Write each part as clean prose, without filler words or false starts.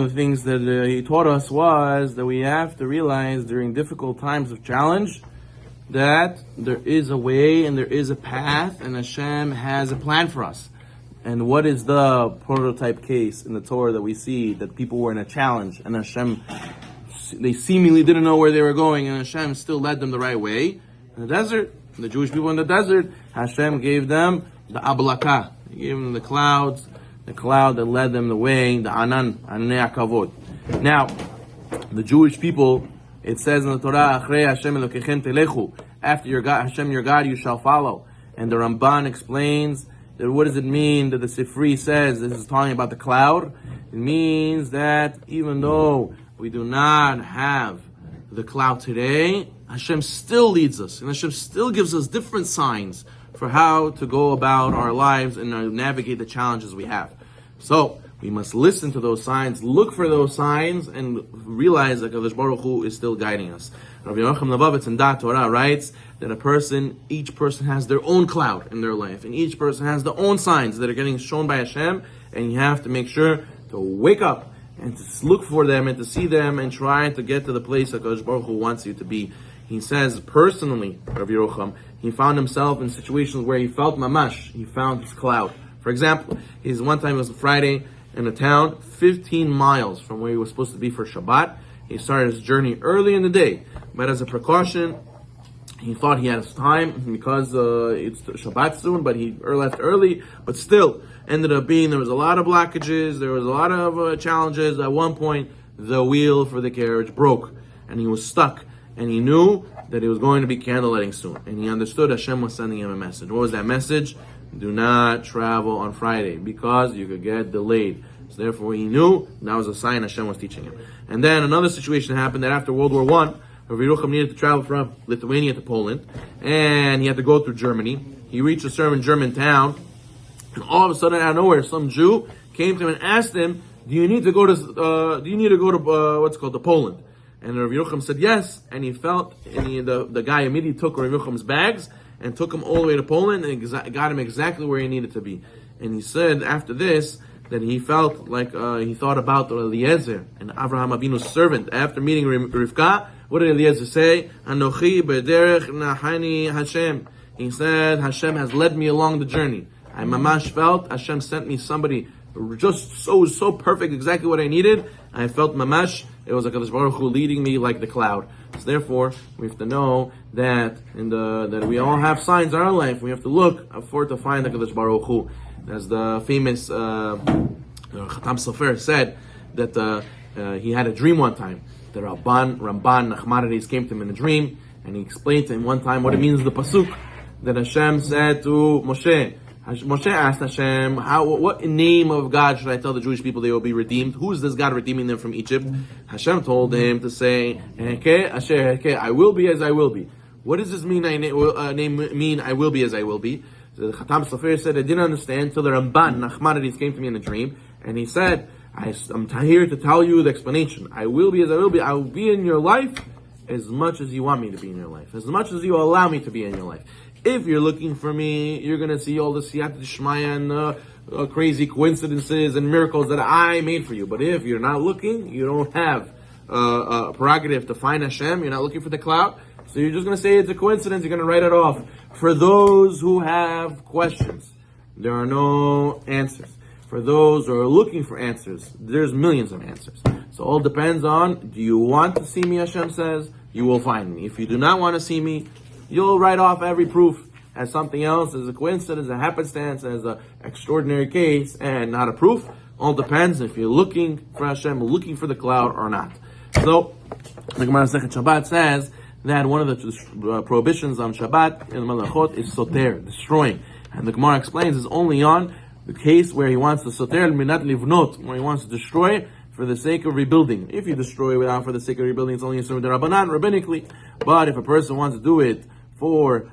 of the things that he taught us was that we have to realize during difficult times of challenge that there is a way and there is a path, and Hashem has a plan for us. And what is the prototype case in the Torah that we see that people were in a challenge and Hashem, they seemingly didn't know where they were going, and Hashem still led them the right way? In the desert, the Jewish people in the desert, Hashem gave them the ablaka. He gave them the clouds, the cloud that led them the way, the anan, ananei hakavod. Now, the Jewish people, it says in the Torah, Achrei Hashem Elokechem telechu. After your God, Hashem your God, you shall follow. And the Ramban explains that what does it mean that the Sifri says this is talking about the cloud? It means that even though we do not have the cloud today, Hashem still leads us, and Hashem still gives us different signs for how to go about our lives and navigate the challenges we have. So we must listen to those signs, look for those signs, and realize that Kadosh Baruch Hu is still guiding us. Rabbi Yochanan Levavitz in Dat Torah writes that each person has their own cloud in their life, and each person has their own signs that are getting shown by Hashem, and you have to make sure to wake up and to look for them and to see them and try to get to the place that Kadosh Baruch Hu wants you to be. He says personally, Rabbi Yochanan, he found himself in situations where he felt mamash, he found his cloud. For example, one time it was a Friday in a town 15 miles from where he was supposed to be for Shabbat. He started his journey early in the day, but as a precaution, he thought he had his time because it's Shabbat soon, but he left early, but still ended up being there was a lot of blockages, there was a lot of challenges. At one point, the wheel for the carriage broke, and he was stuck, and he knew that it was going to be candlelighting soon, and he understood Hashem was sending him a message. What was that message? Do not travel on Friday because you could get delayed. So therefore he knew that was a sign Hashem was teaching him. And then another situation happened that after World War I, Rabbi Yerucham needed to travel from Lithuania to Poland, and he had to go through Germany. He reached a certain German town, and all of a sudden out of nowhere, some Jew came to him and asked him, do you need to go to to Poland? And Rabbi Yerucham said yes, and he felt, and the guy immediately took Rabbi Yerucham's bags and took him all the way to Poland and got him exactly where he needed to be. And he said after this that he felt like he thought about Eliezer and Avraham Avinu's servant. After meeting Rivka, what did Eliezer say? Anochi b'derech nahani Hashem. He said, Hashem has led me along the journey. I mamash felt Hashem sent me somebody just so perfect, exactly what I needed. I felt mamash. It was like HaKadosh Baruch Hu leading me like the cloud. So therefore, we have to know that that we all have signs in our life. We have to look for to find the HaKadosh Baruch Hu. As the famous Chatam Sofer said that he had a dream one time. The Ramban Nachmanides came to him in a dream, and he explained to him one time what it means, the pasuk that Hashem said to Moshe. Moshe asked Hashem, what name of God should I tell the Jewish people they will be redeemed? Who is this God redeeming them from Egypt? Hashem told him to say, I will be as I will be. What does this mean? Mean I will be as I will be? The Chatam Sofer said, I didn't understand until the Ramban Nachmanides came to me in a dream, and he said, I'm here to tell you the explanation. I will be as I will be. I will be in your life as much as you want me to be in your life, as much as you allow me to be in your life. If you're looking for me, you're going to see all the siyata d'shmaya and crazy coincidences and miracles that I made for you. But if you're not looking, you don't have a prerogative to find Hashem, you're not looking for the cloud, so you're just going to say it's a coincidence, you're going to write it off. For those who have questions, there are no answers. For those who are looking for answers, there's millions of answers. So all depends on, do you want to see me, Hashem says, you will find me. If you do not want to see me, you'll write off every proof as something else, as a coincidence, a happenstance, as an extraordinary case, and not a proof. All depends if you're looking for Hashem, looking for the cloud or not. So, the Gemara Sechet Shabbat says that one of the prohibitions on Shabbat in the Malachot is soter, destroying. And the Gemara explains it's only on the case where he wants to soter, minat livnot, where he wants to destroy for the sake of rebuilding. If you destroy without for the sake of rebuilding, it's only a sermon Rabbanan, rabbinically. But if a person wants to do it for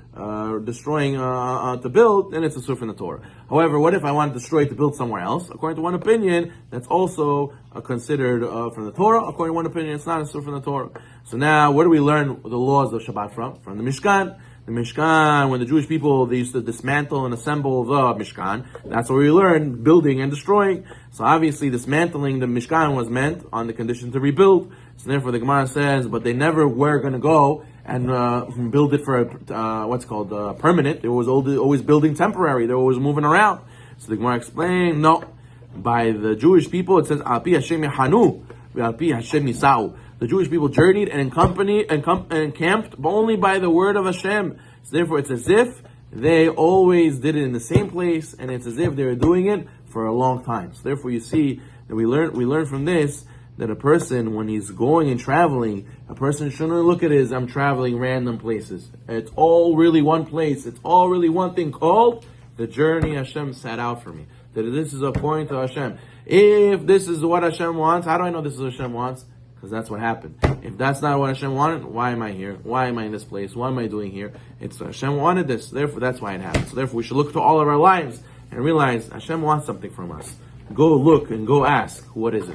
destroying to build, then it's a sur from the Torah. However, what if I want to destroy to build somewhere else? According to one opinion, that's also considered from the Torah. According to one opinion, it's not a sur from the Torah. So now, where do we learn the laws of Shabbat from? From the Mishkan. The Mishkan, when the Jewish people, they used to dismantle and assemble the Mishkan. That's where we learn building and destroying. So obviously dismantling the Mishkan was meant on the condition to rebuild. So therefore the Gemara says, but they never were going to go and build it for permanent. They were always building temporary. They were always moving around. So the Gemara explained, no. By the Jewish people, it says, Al pi Hashem yahanu, Al pi Hashem yisa'u. The Jewish people journeyed and camped only by the word of Hashem. So therefore, it's as if they always did it in the same place, and it's as if they were doing it for a long time. So therefore, you see that we learn from this that a person, when he's going and traveling, a person shouldn't look at it as I'm traveling random places. It's all really one place. It's all really one thing called the journey Hashem set out for me. That this is a point to Hashem. If this is what Hashem wants, how do I know this is what Hashem wants? Because that's what happened. If that's not what Hashem wanted, why am I here? Why am I in this place? What am I doing here? It's Hashem wanted this. Therefore, that's why it happened. So therefore, we should look to all of our lives and realize Hashem wants something from us. Go look and go ask. What is it?